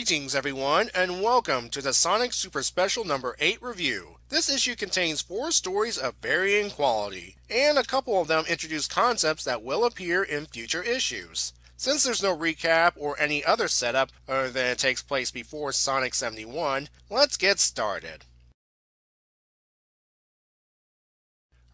Greetings everyone, and welcome to the Sonic Super Special number 8 review. This issue contains 4 stories of varying quality, and a couple of them introduce concepts that will appear in future issues. Since there's no recap or any other setup other than it takes place before Sonic 71, let's get started.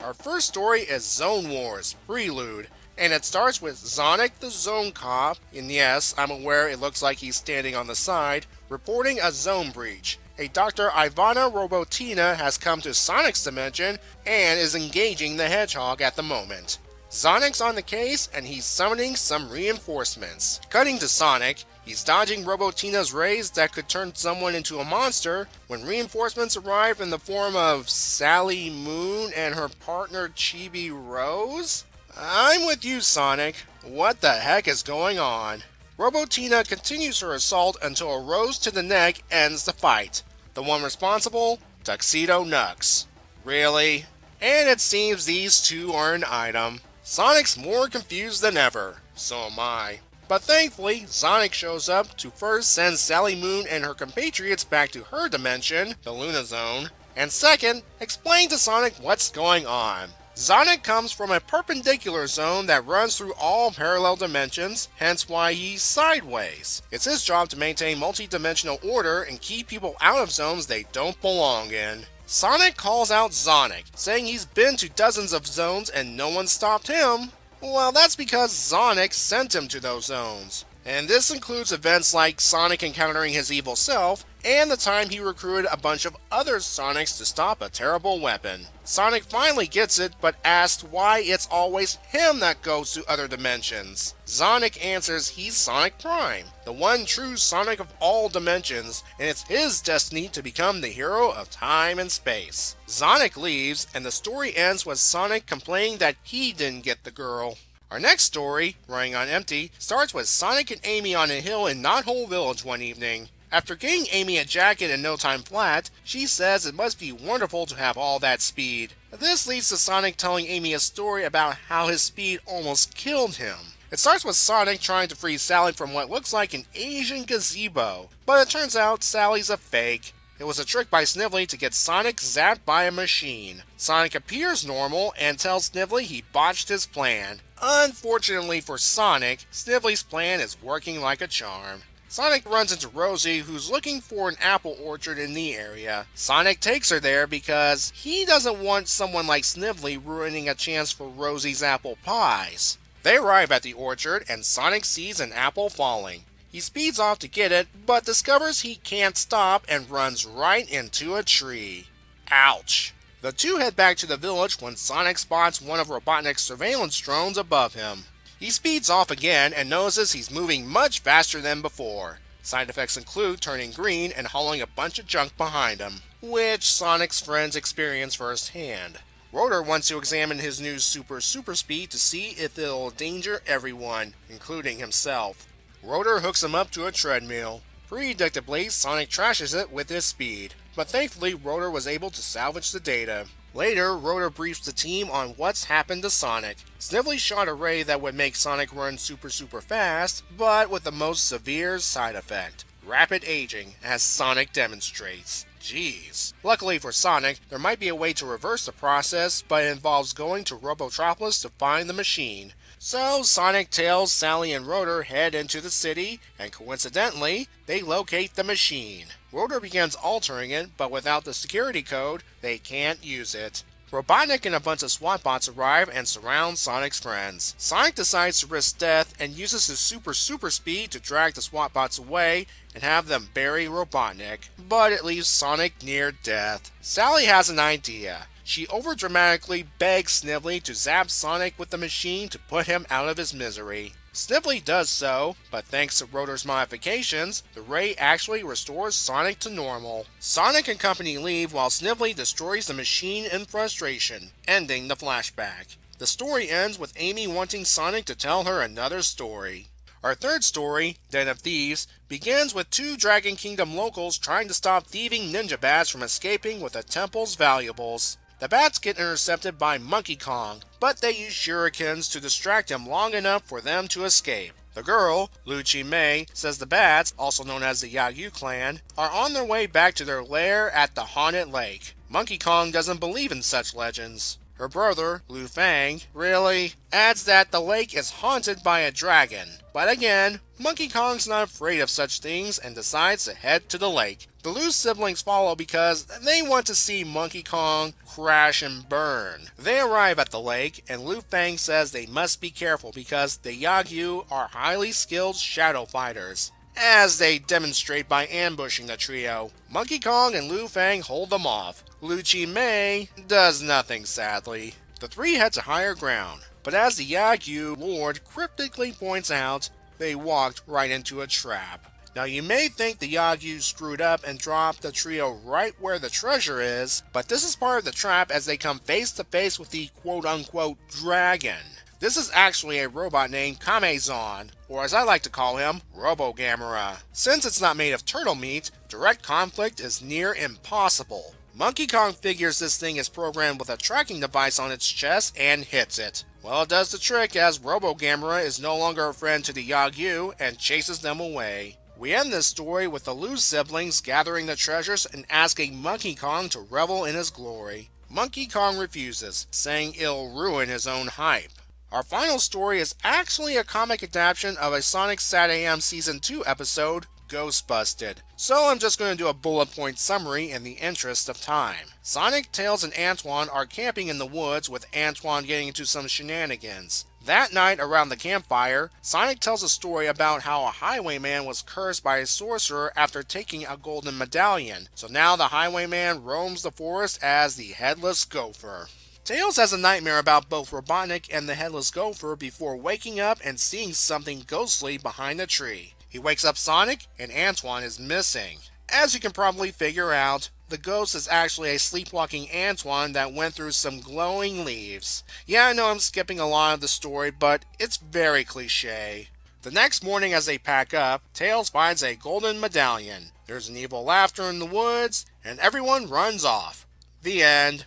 Our first story is Zone Wars Prelude, and it starts with Sonic the Zone Cop, and yes, I'm aware it looks like he's standing on the side, reporting a zone breach. A Dr. Ivana Robotina has come to Sonic's dimension and is engaging the Hedgehog at the moment. Sonic's on the case and he's summoning some reinforcements. Cutting to Sonic, he's dodging Robotina's rays that could turn someone into a monster when reinforcements arrive in the form of Sally Moon and her partner Chibi Rose? I'm with you, Sonic. What the heck is going on? Robotina continues her assault until a rose to the neck ends the fight. The one responsible? Tuxedo Nux. Really? And it seems these two are an item. Sonic's more confused than ever. So am I. But thankfully, Sonic shows up to first send Sally Moon and her compatriots back to her dimension, the Luna Zone, and second, explain to Sonic what's going on. Sonic comes from a perpendicular zone that runs through all parallel dimensions, hence why he's sideways. It's his job to maintain multi-dimensional order and keep people out of zones they don't belong in. Sonic calls out Sonic, saying he's been to dozens of zones and no one stopped him. Well, that's because Sonic sent him to those zones. And this includes events like Sonic encountering his evil self, and the time he recruited a bunch of other Sonics to stop a terrible weapon. Sonic finally gets it, but asks why it's always him that goes to other dimensions. Sonic answers he's Sonic Prime, the one true Sonic of all dimensions, and it's his destiny to become the hero of time and space. Sonic leaves, and the story ends with Sonic complaining that he didn't get the girl. Our next story, Running on Empty, starts with Sonic and Amy on a hill in Knothole Village one evening. After getting Amy a jacket in no time flat, she says it must be wonderful to have all that speed. This leads to Sonic telling Amy a story about how his speed almost killed him. It starts with Sonic trying to free Sally from what looks like an Asian gazebo, but it turns out Sally's a fake. It was a trick by Snively to get Sonic zapped by a machine. Sonic appears normal and tells Snively he botched his plan. Unfortunately for Sonic, Snively's plan is working like a charm. Sonic runs into Rosie, who's looking for an apple orchard in the area. Sonic takes her there because he doesn't want someone like Snively ruining a chance for Rosie's apple pies. They arrive at the orchard and Sonic sees an apple falling. He speeds off to get it, but discovers he can't stop and runs right into a tree. Ouch! The two head back to the village when Sonic spots one of Robotnik's surveillance drones above him. He speeds off again and notices he's moving much faster than before. Side effects include turning green and hauling a bunch of junk behind him, which Sonic's friends experience firsthand. Rotor wants to examine his new super speed to see if it'll endanger everyone, including himself. Rotor hooks him up to a treadmill. Predictably, Sonic trashes it with his speed, but thankfully Rotor was able to salvage the data. Later, Rotor briefs the team on what's happened to Sonic. Snively shot a ray that would make Sonic run super fast, but with the most severe side effect: rapid aging, as Sonic demonstrates. Jeez. Luckily for Sonic, there might be a way to reverse the process, but it involves going to Robotropolis to find the machine. So Sonic, Tails, Sally, and Rotor head into the city, and coincidentally, they locate the machine. Rotor begins altering it, but without the security code, they can't use it. Robotnik and a bunch of SWAT bots arrive and surround Sonic's friends. Sonic decides to risk death and uses his super speed to drag the SWAT bots away and have them bury Robotnik, but it leaves Sonic near death. Sally has an idea. She overdramatically begs Snively to zap Sonic with the machine to put him out of his misery. Snively does so, but thanks to Rotor's modifications, the ray actually restores Sonic to normal. Sonic and company leave while Snively destroys the machine in frustration, ending the flashback. The story ends with Amy wanting Sonic to tell her another story. Our third story, Den of Thieves, begins with two Dragon Kingdom locals trying to stop thieving ninja bats from escaping with the temple's valuables. The bats get intercepted by Monkey Kong, but they use shurikens to distract him long enough for them to escape. The girl, Lucci May, says the bats, also known as the Yagyu clan, are on their way back to their lair at the haunted lake. Monkey Kong doesn't believe in such legends. Her brother, Lu Fang, really adds that the lake is haunted by a dragon. But again, Monkey Kong's not afraid of such things and decides to head to the lake. The Lu siblings follow because they want to see Monkey Kong crash and burn. They arrive at the lake, and Lu Fang says they must be careful because the Yagyu are highly skilled shadow fighters, as they demonstrate by ambushing the trio. Monkey Kong and Lu Fang hold them off. Lucci May does nothing, sadly. The three head to higher ground, but as the Yagyu Lord cryptically points out, they walked right into a trap. Now you may think the Yagyu screwed up and dropped the trio right where the treasure is, but this is part of the trap as they come face to face with the quote-unquote dragon. This is actually a robot named Kamezon, or as I like to call him, Robo-Gamera. Since it's not made of turtle meat, direct conflict is near impossible. Monkey Kong figures this thing is programmed with a tracking device on its chest and hits it. Well, it does the trick as Robo-Gamera is no longer a friend to the Yagyu and chases them away. We end this story with the Lu siblings gathering the treasures and asking Monkey Kong to revel in his glory. Monkey Kong refuses, saying it'll ruin his own hype. Our final story is actually a comic adaptation of a Sonic SatAM Season 2 episode, Ghostbusted. So I'm just going to do a bullet point summary in the interest of time. Sonic, Tails, and Antoine are camping in the woods with Antoine getting into some shenanigans. That night around the campfire, Sonic tells a story about how a highwayman was cursed by a sorcerer after taking a golden medallion. So now the highwayman roams the forest as the Headless Gopher. Tails has a nightmare about both Robotnik and the Headless Gopher before waking up and seeing something ghostly behind a tree. He wakes up Sonic, and Antoine is missing. As you can probably figure out, the ghost is actually a sleepwalking Antoine that went through some glowing leaves. Yeah, I know I'm skipping a lot of the story, but it's very cliche. The next morning as they pack up, Tails finds a golden medallion. There's an evil laughter in the woods, and everyone runs off. The end.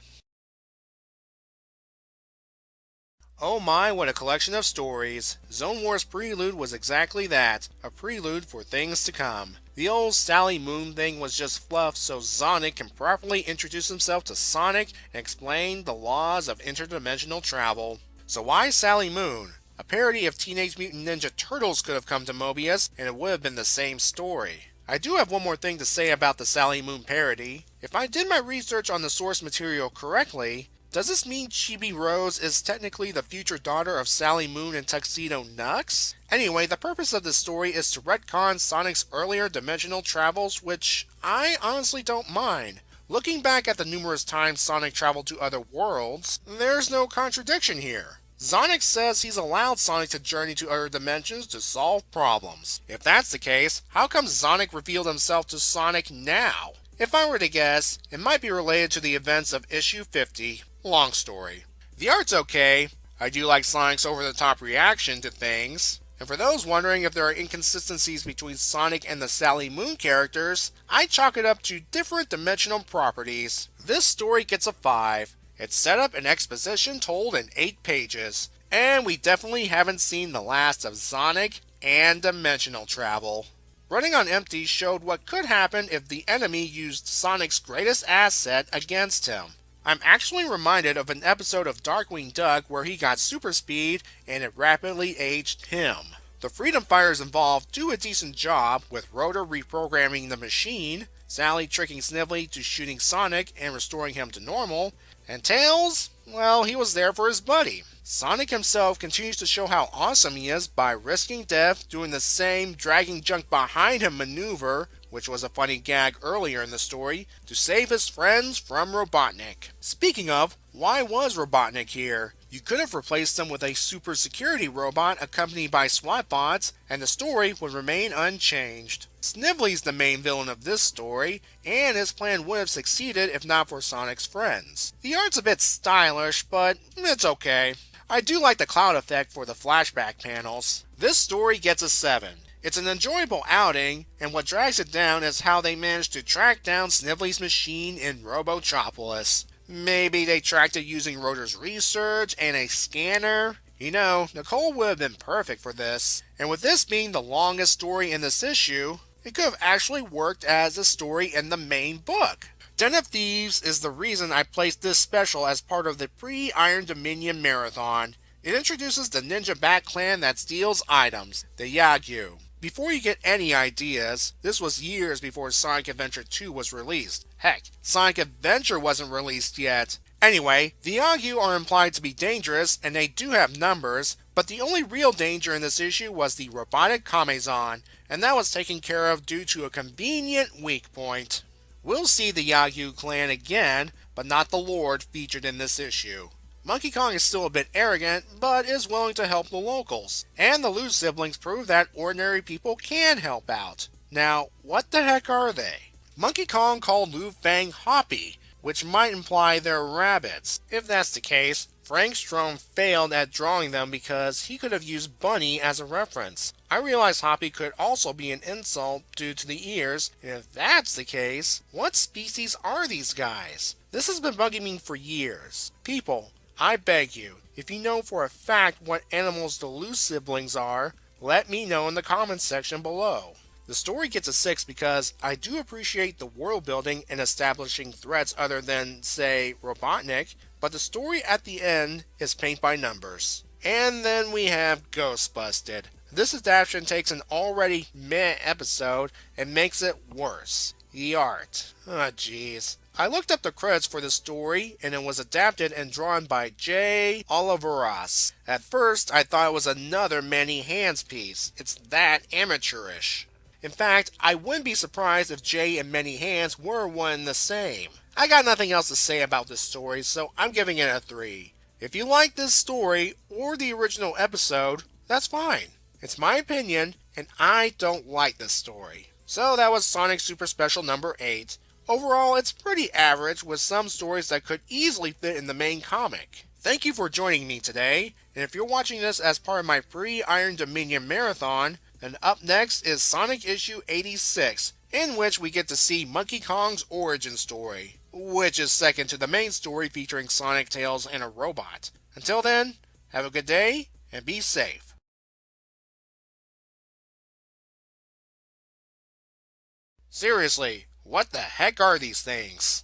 Oh my, what a collection of stories. Zone Wars Prelude was exactly that, a prelude for things to come. The old Sally Moon thing was just fluff so Sonic can properly introduce himself to Sonic and explain the laws of interdimensional travel. So why Sally Moon? A parody of Teenage Mutant Ninja Turtles could have come to Mobius, and it would have been the same story. I do have one more thing to say about the Sally Moon parody. If I did my research on the source material correctly, does this mean Chibi Rose is technically the future daughter of Sally Moon and Tuxedo Nux? Anyway, the purpose of this story is to retcon Sonic's earlier dimensional travels, which I honestly don't mind. Looking back at the numerous times Sonic traveled to other worlds, there's no contradiction here. Sonic says he's allowed Sonic to journey to other dimensions to solve problems. If that's the case, how come Sonic revealed himself to Sonic now? If I were to guess, it might be related to the events of issue 50. Long story. The art's okay. I do like Sonic's over-the-top reaction to things. And for those wondering if there are inconsistencies between Sonic and the Sally Moon characters, I chalk it up to different dimensional properties. This story gets a 5. It's set up and exposition told in 8 pages. And we definitely haven't seen the last of Sonic and dimensional travel. Running on empty showed what could happen if the enemy used Sonic's greatest asset against him. I'm actually reminded of an episode of Darkwing Duck where he got super speed and it rapidly aged him. The Freedom Fighters involved do a decent job with Rotor reprogramming the machine, Sally tricking Snively to shooting Sonic and restoring him to normal, and Tails, well, he was there for his buddy. Sonic himself continues to show how awesome he is by risking death doing the same dragging junk behind him maneuver, which was a funny gag earlier in the story, to save his friends from Robotnik. Speaking of, why was Robotnik here? You could have replaced him with a super security robot accompanied by SWAT bots, and the story would remain unchanged. Snively's the main villain of this story, and his plan would have succeeded if not for Sonic's friends. The art's a bit stylish, but it's okay. I do like the cloud effect for the flashback panels. This story gets a 7. It's an enjoyable outing, and what drags it down is how they managed to track down Snively's machine in Robotropolis. Maybe they tracked it using Rotor's research and a scanner? Nicole would have been perfect for this. And with this being the longest story in this issue, it could have actually worked as a story in the main book. Den of Thieves is the reason I placed this special as part of the pre-Iron Dominion Marathon. It introduces the ninja bat clan that steals items, the Yagyu. Before you get any ideas, this was years before Sonic Adventure 2 was released. Heck, Sonic Adventure wasn't released yet. Anyway, the Yagyu are implied to be dangerous, and they do have numbers, but the only real danger in this issue was the robotic Kamezon, and that was taken care of due to a convenient weak point. We'll see the Yagyu clan again, but not the Lord featured in this issue. Monkey Kong is still a bit arrogant, but is willing to help the locals. And the Lu siblings prove that ordinary people can help out. Now, what the heck are they? Monkey Kong called Lu Fang Hoppy, which might imply they're rabbits. If that's the case, Frank Strom failed at drawing them because he could have used Bunny as a reference. I realize Hoppy could also be an insult due to the ears, and if that's the case, what species are these guys? This has been bugging me for years. People, I beg you, if you know for a fact what animals the Lu siblings are, let me know in the comments section below. The story gets a 6 because I do appreciate the world building and establishing threats other than, say, Robotnik, but the story at the end is paint by numbers. And then we have Ghostbusted. This adaptation takes an already meh episode and makes it worse. The art. Oh jeez. I looked up the credits for the story, and it was adapted and drawn by J. Oliveras. At first, I thought it was another Many Hands piece. It's that amateurish. In fact, I wouldn't be surprised if Jay and Many Hands were one and the same. I got nothing else to say about this story, so I'm giving it a 3. If you like this story, or the original episode, that's fine. It's my opinion, and I don't like this story. So that was Sonic Super Special number 8. Overall, it's pretty average, with some stories that could easily fit in the main comic. Thank you for joining me today, and if you're watching this as part of my pre-Iron Dominion Marathon, then up next is Sonic issue 86, in which we get to see Monkey Kong's origin story, which is second to the main story featuring Sonic, Tails, and a robot. Until then, have a good day, and be safe. Seriously, what the heck are these things?